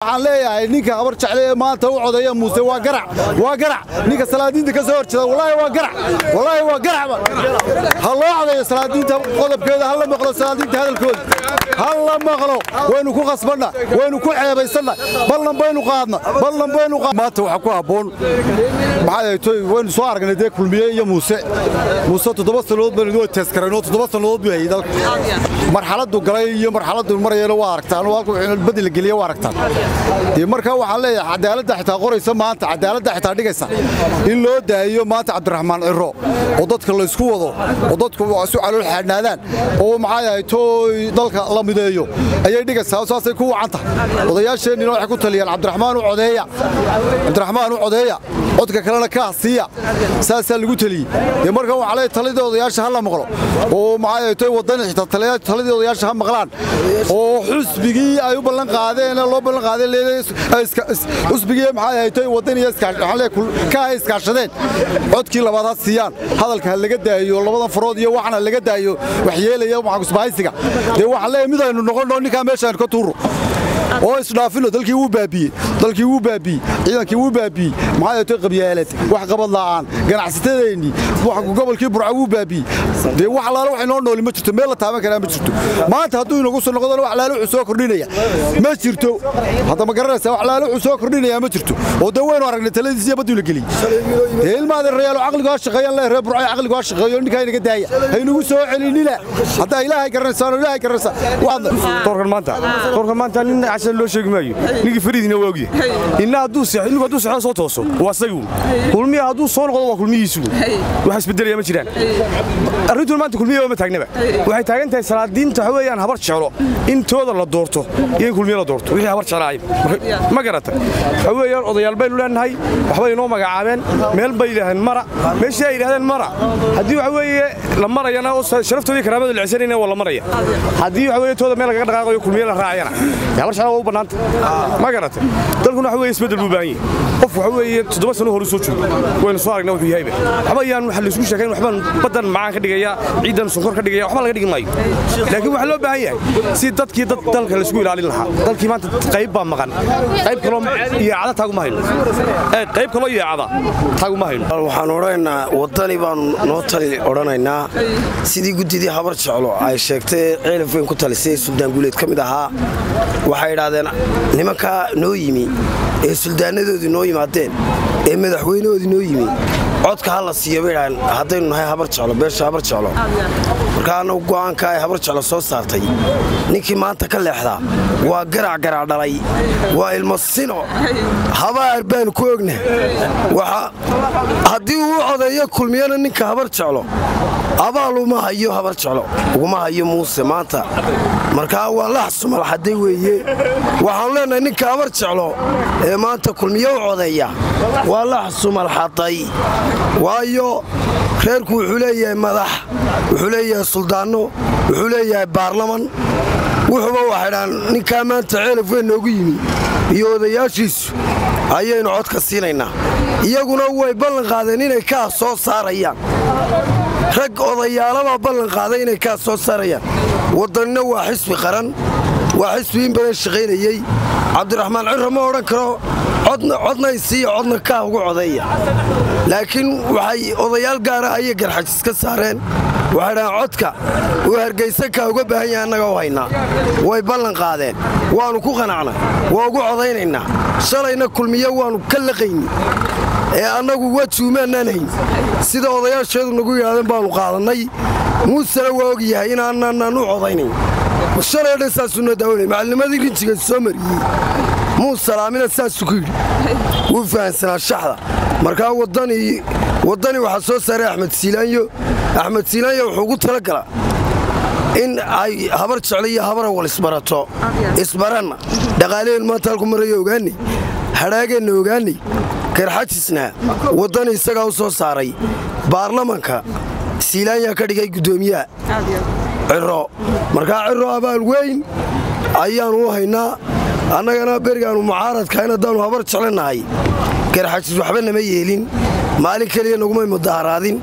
waxaan leeyahay ninka habar jeclay maanta u codeeya Muuse waa garac ninka salaadiinta ka soo horjeeda wallahi waa garac ha loo codeeyo salaadiinta qodobkeeda hal la maqlo salaadiinta hadalkooda hal la maqlo waynu ku qasbana waynu ku ceebaysana ballan baynu qaadna maanta waxa ku haboon maxay tahay waynu soo aragnay de kulmiye iyo Muuse 7 sanadood baynu teeskarayno 7 sanadood bay dalka marxaladu galay iyo marxaladu marayeen waa aragtaan halku wixii badil geliyo waa aragtaan marka waxa leeyahay cadaaladda xitaa qoraysa maanta cadaaladda xitaa dhigaysa in loo daayo maanta Cabdiraxmaan Ciro oo dadka la isku wado oo dadku isu calool xanaadaan oo maxay tooy dalka la mideeyo ayay dhigaysaa saasay ku wacanta odayaasheenina waxay ku taliyaan Cabdiraxmaan u codeeya codka kalena ka siiya saasa lagu taliyay marka waxa leeyahay talida odayaasha hal la maqlo oo maxay tooy wadan xitaa talida odayaasha ha maqlaan oo xusbigii ay u ballan qaadeen loo ballan qaadeen usbigii maxay ay tahay wadaniga ka iskaashadeen codkii labaad ha siiyaan hadalka laga daayo labadan farood iyo waxna laga daayo wax yeelaya waxa isbaaysiga waxa leeyahay mid aynu noqono ninka meeshaan ka tuuro oo isdhaafino dalkii uu baabiyay ciidankii uu baabiyay maxay tahay qabyaalad wax qabad la'aan ganacsatadeeni waxa gobolkii burca uu baabiyay wax laalo wax inoo nool ma jirto meel la taaban kara ma jirto maanta hadduu inagu soo noqdo wax laalo soo kordhinaya ma jirto hadda ma garanaysaa wax laalo soo kordhinaya ma jirto oo daweyno aragnay taladiisa baduu la geliyay ilmaada reeyal aqliga shaqeeyaan la reeb burca aqliga shaqeeyo ninka inaga daaya haynugu soo celinina hadda ilaahay garanaysaa torkan maanta nin عشان لو شيء مايو نيجي فريدنا واجي إن هدوس soo tooso waa sagu kulmiye haduu soo noqdo waa kulmiyiisu waxa isbedelaya ma jiraan arrintu maanta kulmiye ma taagnaba waxay taagan tahay salaadiinta waxa weeyaan habar jeclo intooda la doorto iyo kulmiye la doorto wixii habar jeclaay ma garata waxa weeyaan odayaal baynu leenahay waxba inoo magacaabeen meel bay ilaahan mara meeshii ay ilaahan mara hadii waxa weeye la marayana oo sharaftoodii karaamada la ciisanayna waa la maraya hadii waxa weeye tooda meel laga dhaqaaqayo kulmiye la raacayana habar jeclo u banaanta ma garata dalkuna waxa weeye isbedel u baahan yahay qof waxa weeye 7 sano hor soo joogo wayna soo aragnaa wuxuu yahay waxba yaan waxa la isku sheekayn waxba badan macaan ka dhigaya ciidan sonkor ka dhigaya waxba laga dhigi maayo laakiin waxa loo baahan yahay si dadkii dalka la isku ilaalin lahaa dalkii maanta qayb baa maqan qayb kale iyo caada taagu ma hayno qayb kale iyo caada taagu ma hayno waxaan oranaynaa wadani baan noo tali oranaynaa sidii gudidii habar jeclo ay sheegtay ceelafeen ku talisay Suudaan guuleed kamid ahaa waxay yiraahdeen nimanka noo yimi ee suldaanadoodii noo yimaadeen ee madaxweynadoodii noo yimi codka hal la siiyo bayaan hadaynu nahay habar jeclo beesha habar jeclo marka anagu go'aanka ay habar jeclo soo saartay ninkii maanta ka leexda waa garac dhalay waa ilmo sino habaar baan ku ognahay waxa hadii uu codeeyo kulmiyana ninka habar jeclo abaaluma hayo habar jeclo uguma hayo Muuse maanta marka waa la xasumal haday weeye waxaan leenahay ninka habar jeclo ee maanta kulmiye u codeeya waa la xasumal haday waayo reerku wuxuu leeyahay madax wuxuu leeyahay suldaano wuxuu leeyahay baarlaman wuxuuba waxaan ninka maanta ceelafeen noogu yimi iyo odayaashiisu ayaynu cod ka siinaynaa iyaguna way ballan qaadeen inay ka soo saarayaan rag odayaalaba ballan qaaday inay ka soo saarayaan wadanna waa xisbi qaran waa xisbi in badan shaqeynayay Cabdiraxmaan Ciro ma oran karo codna codna ka ugu codeeya laakiin waxay odayaal gaar ah ay garxajis ka saareen waxaan codka oo hargeysa ka uga baahan yahay anaga wayna way ballan qaadeen waanu ku qanacnay waa ugu codeynaynaa shalayna kulmiye waanu ka laqaynay ee anagu wajuumaanay sida odayaasheedu nagu yiraahdeen baanu qaadanay Muuse waa og yahay in aanan u codeynay shalayna saasuna dawlay macallimadii rinjiga soo mariyay Muuse salaamina saasu ku yiri wuu fahansanaa shaxda marka wadani waxa soo saaray Axmed Siilaanyo wuxuu ugu tala galay in ay habar jecliyo habar wal isbarana dhaqaaleen maanta halku marayo ogaani hadhaageena ogaani karxajisna wadani isaga u soo saaray baarlamanka Siilaanyo ka dhigay gudoomiyaha Ciro marka Ciro abaal weyn ayaan u haynaa annagana berigaanu mucaaradka in haddaanu habar jeclanahay garxajis waxba nama yeelin maalin kaliya naguma mudaharaadin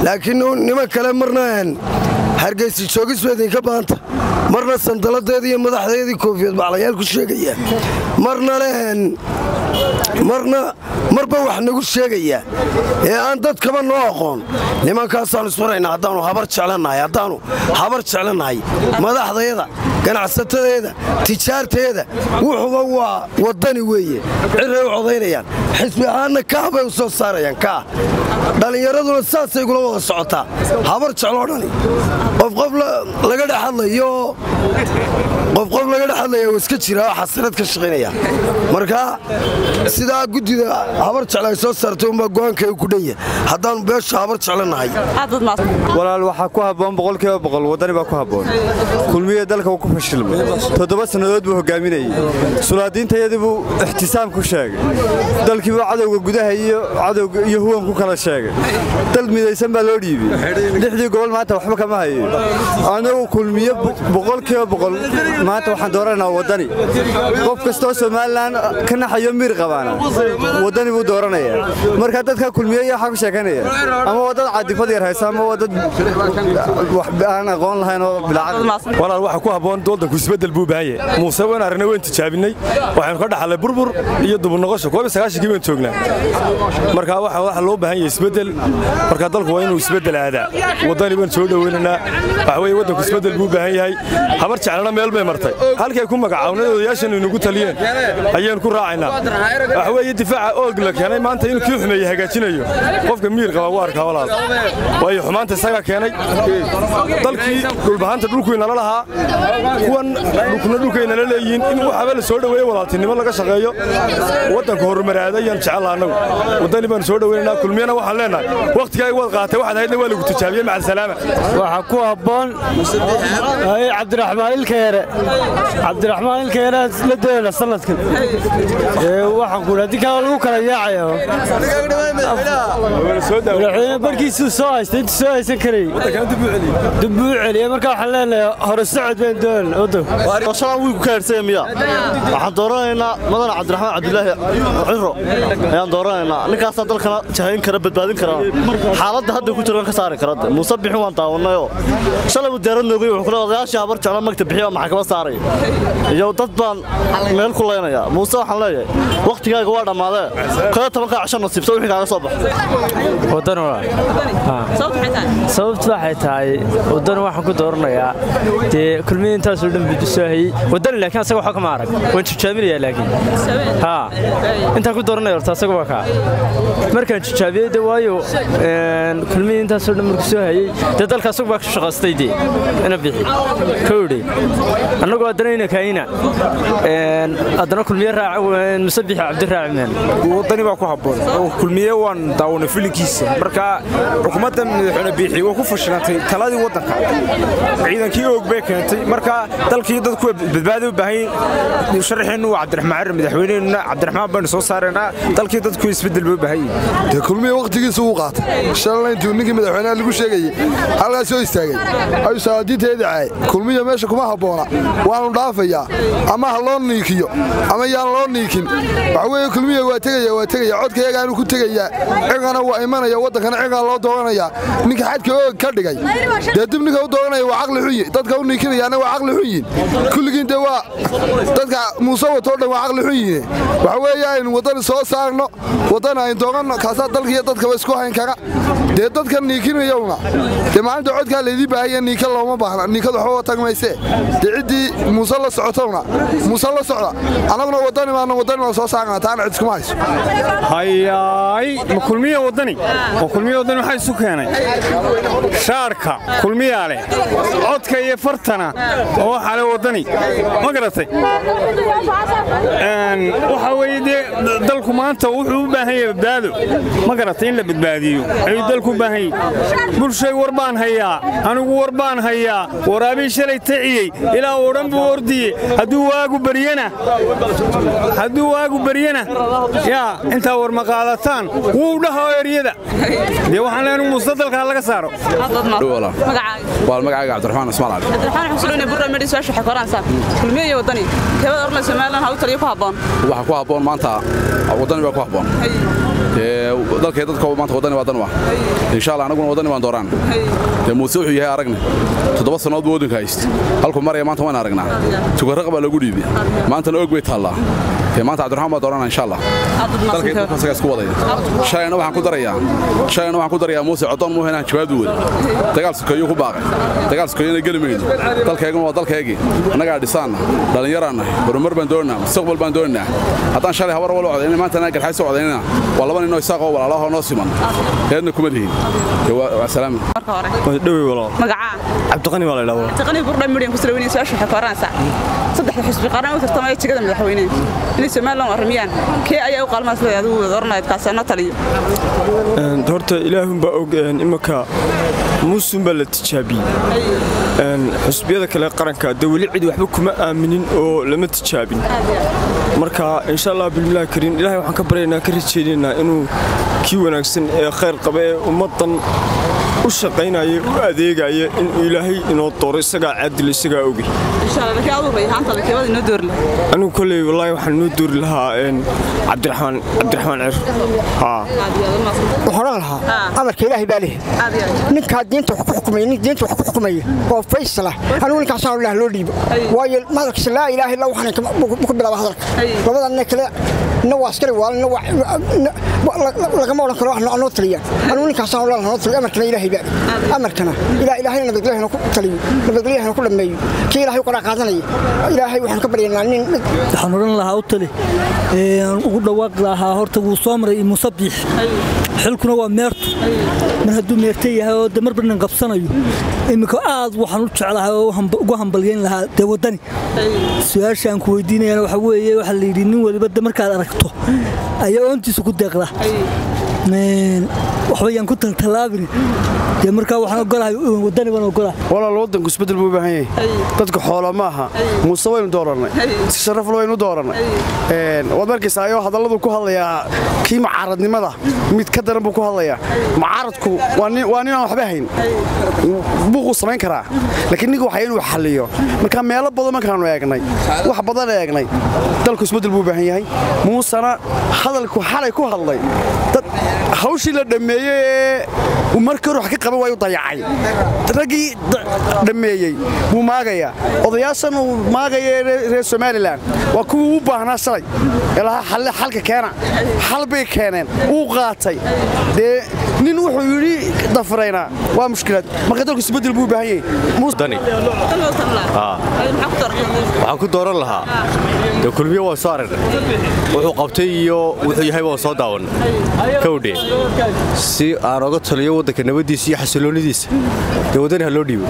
laakiin niman kale marnaan hargeysa joogis weedin ka baanta marna sandaladeedii iyo madaxdeedii koofiyad baclayaal ku sheegaya marna lehen marba wax nagu sheegaya ee aan dadkaba noo aqoon nimankaasaan ismaraynaa haddaanu habar jeclanahay madaxdeeda ganacsatadeeda tijaarteeda wuxuba waa wadani weeye ciray u codaynayaan xisbi ahaanna kaah bay u soo saarayaan kaah dhallinyaraduna saasay gula wada socotaa habar jecloo dhani qof laga dhex hadlayo oo iska jira oo xasarad ka shaqaynaya marka sidaa guddida habar jecla ay soo saartay unbaa go'aankay ku dhan yahay haddaanu beesha habar jeclanahay walaal waxaa ku habboon boqolkiiba boqol wadani baa ku habboon kulmiye dalka uu ku fashilmay 7 sannadood buu hogaaminayay sulaadiintayadii buu ixtisaam ku sheegay dalkii buu cadowga gudaha iyo huwan ku kala sheegay dal midaysan baa loo dhiibay lixdii gobol maanta waxba kama hayo anagu kulmiye boqolkiiba boqol maanta waxaan dooranaa wadani qof kastoo Soomaaliland ka naxayo mir qabaana wadani buu dooranayaa marka dadka kulmiye waxa ku sheekanaya ama wadada cadifad yar haysa ama wadada wax aan aqoon lahayn oo bilacad walaal waxa ku habboon dowladda ku isbedel buu baahay Muuse waan aragnay waan tijaabinay waxaan ka dhaxlay burbur iyo dub noqosho 9 baan joognaa marka waxa loo baahan yahay isbedel marka dalku waa inuu isbedel aadaa wadani baan soo dhaweynaa waxa weeye waddanku isbedel buu baahan yahay habar jeclana meel bay martay halkay ku magacaawnayd odayaashan inagu taliyeen ayaan ku raacaynaa waxa weeye difaaca oog la keenay maanta inuu kii xumeeyay hagaajinayo qofka miir qaba waa arkaa walaal way xumaanta isaga keenay dalkii dhulbaxanta dhulkuyna la lahaa kuwan dhulkayna la leeyihiin in waxba la soo dhaweeyo walaaltinimo laga shaqeeyo waddanka horumaraada ayaan jecel anagu wadani baan soo dhaweynaa kulmiyana waxaan leenahay waqtiga ay wad qaatay waxaad haydna waa lagu tijaabiyay macal salaama waxa ku habboon ay Cabdiraxmaan ilkeere la doonaa sanadkan waxaan ku raadin kara lagu kala yaacayo barkiisu soo haystay inta soo haysan karay dib u celiya marka waxaan leenahay hore socod baan doonaa shalay wuu ku kaarsay miya waxaan dooranaynaa madana Cabdiraxmaan Cabdullaahi Ciro ayaan dooranaynaa ninkaas dalkana jahayn kara badbaadin kara xaaladda hadda ku jiraan ka saari kara Muuse bixin waan taawanayo shalay uu deeran noogay wuxuu kula odayaasha habar jecla magta bixiyo maxkamad saaray iyo dad baan meel ku leenaya Muuse waxaan leeyahay waqtigaaga waa dhamaaday 17 cashan nasiibto wixii kaaga soo baxay wadan wala sababtu waxay tahay wadan waxaan ku dooranayaa kulmiye intaas oo dhan bidusaahay wadan laakiin asaga waxa kama arag waan tijaabinayaa laakiin inta ku dooranayo asaga waa ka markaan tijaabiyay waayo kulmiye intaas oo dhan markuu soo hayay dalka asaga waa ka shaqaystay ina bixi koodhi anagoo adanayna kaayina adana kulmiye raac musabix Cabdiraaxmaan wadani baa ku habboon kulmiye waan daawana filinkiisa marka xukuumadda madaxweyne bixi waa ku fashilantay taladii waddanka ciidankii og bay keentay marka dalkii dadku badbaado u baahan sharaxeenu Cabdiraxmaan madaxweyneena Cabdiraxmaan baan soo saareynaa dalkii dadku isbedel u baahan yahay kulmiye waqtigiisa uu qaatay shalay intuu ninkii madaxweynaha lagu sheegay halkaas soo istaagay ay saadiinteeda caay kulmiye meesha kuma habboona waanu dhaafayaa ama ha loo niikiyo ama yaan loo niikin waxa weeye kulmiye waa tegaya codkayga aanu ku tegayaa cigana waa imanaya waddankana cigaa loo dooranaya ninka xadka oo ka dhigay dib ninka u dooranaya waa aqli xun dadka u niikinayaana waa aqli xun kulligiin waa dadka Muuse wato dhan waa aqli xun waxa weeye aynu waddan soo saarno waddan aynu doonno kaasa dalkiisa dadka isku hayn kara dadka niikinayawna maalinta codka leedii baahay niika looma baahna niikada waxa tagmayse cidii Muuse la socotona Muuse la socda anaguna waddan soo saarnaa taana cid kuma hayso hayay kulmiye wadani waxa isu keenay shaarka kulmiye leh codka iyo fartana oo xale wadani ma garatay waxa weeye dalku maanta wuxuu u baahan yahay badbaado ma garatay in la badbaadiyo ay dalku u baahan yahay bulshay warbaan hayaa anigu warbaan hayaa waraabi shalay taciyay ilaa oo dhan buu ordiyay hadduu waagu bariyana yaa inta war ma qaadataan wuu dhahaa eriyada waxaan leenahay Muuse dalka laga saaro magacaaga Cabdiraxmaan Ismaaciil xuseen barnaamij soo shaxay koransa kulmiye wadani keebada orna Soomaaliland ha u taliyo ku habboon waxa ku habboon maanta wadani baa ku habboon dalka dadka maanta wadani waa dan insha Allah anaguna wadani waan dooraan muuse wuxuu yahay aragna 7 sanadood buu wadanka hayst halku maraya maanta waan aragnaa tugaraq baa lagu dhiibay maanta la og bay taallaa maanta Cabdiraxmaan baa doorana insha Allah dalka dadka saga isku wadaya shayna waxaan ku darayaa muuse codoon muu heynaa jawaab weyn dagaal sukayo ku baaqay dagaal sukayo galmeeyo dalkayga waa dalkayga anaga dhisaana dhalinyarana horumar baan doonaa mustaqbal baan doonaa haddaan shalay habar wala wacday in maanta anaga xayso wacdayna waa laban inoo isaaqo walaalaha noo siman heedna kuma dihin waa salaam dhawi walaal magaca Cabdiqani wala ilaabo Cabdiqani burdhay mideen ku salawinay su'aasha waxa koranaysa saddex xisbi qaran oo tartamay jigada madaxweynaha in Soomaaliland armiyaan kee ayaa u qalmaas leeyahay adigu doornayd kaasana taliyo horta ilaahun baa og imaka muusun baa la tijaabiyay xisbiyada kale qaranka dawlad cid waxba kuma aaminin oo lama tijaabin marka insha Allah bilmilaah kariin ilaahay waxaan ka baryaynaa ka rajaynaynaa inuu kii wanaagsan ee khayr qaba ee ummadan u shaqeynaya u adeegaya in ilaahay inoo dooro isaga cadil isaga ogi insha Allah ka aad u reeyanta keebada inoo door leh anigu kulay wallahi waxaan inoo door lahaa Cabdiraxmaan waxaan lahaa amarka ilaahay baa leh ninka diinta wax ku xukumay oo faysala anigu ninkaas aan ilaahay loo dhiibo waayo madalkiisa laa ilaaha illa waxaan ku bilaabaa hadalka labadan kale نواس كله ولا لقمة ولا كروح نو تليا أنا ولي كاسان ولا نو تليا أمركنا إلهي بقى أمركنا إلهي نبغى له تليا نبغى له كل مايو كي إلهي قرأ قاضي إلهي وحنا كبرينا عنين حنورنا لها أوتلي وقول واق لها هرت وصامر مصبيح حلكنا ومرت من هدو ميرتيها ودمر بنا قبصنا إنك قاعد وحنوش علىها وهم بلين لها تودني سؤال شان كويديني أنا وحوي وحليني ولا بدي مركز أركته أيوة أنت سكوت دقلة من وحوي كنت تلابني دي مركز وحنا قلها ودني وأنا قلها والله الوضع قسبت المباحين تدك حولا معها مستوى دورنا تشرف له إنه دورنا ومركز أيوة هذا الله بكو يا كي معارضني ماذا متكدر بكو هذا معارضكو واني وحبهين بوقو سمين كرا لكن نيجو حيين وحليو مكان ميلا بدل ما كانوا ياقني wax badan eegnay dalku isbedel buu baahan yahay muusana hadalku xalay ku hadlay dad hawshii la dhameeyay uu markii wax ka qaban way u dayacay ragii dhameeyay buu maagaya odayaashan uu maagaya reer Soomaaliland waa kuwa u baahnaa shalay ilaa xalka keena xal bay keeneen uu qaatay nin wuxuu yiri dafrayna waa mushkilad marka dalku isbedel buu baahan yahay muusdani waxaan ku dooran lahaa de kulmiye waa soo aragnay wuxuu qabtay iyo wuxuu yahay waa soo daawan kowdhe si aan uga taliyo wadanka nabadiisa iyo xasiloonidiisa de wadani ha loo dhiibo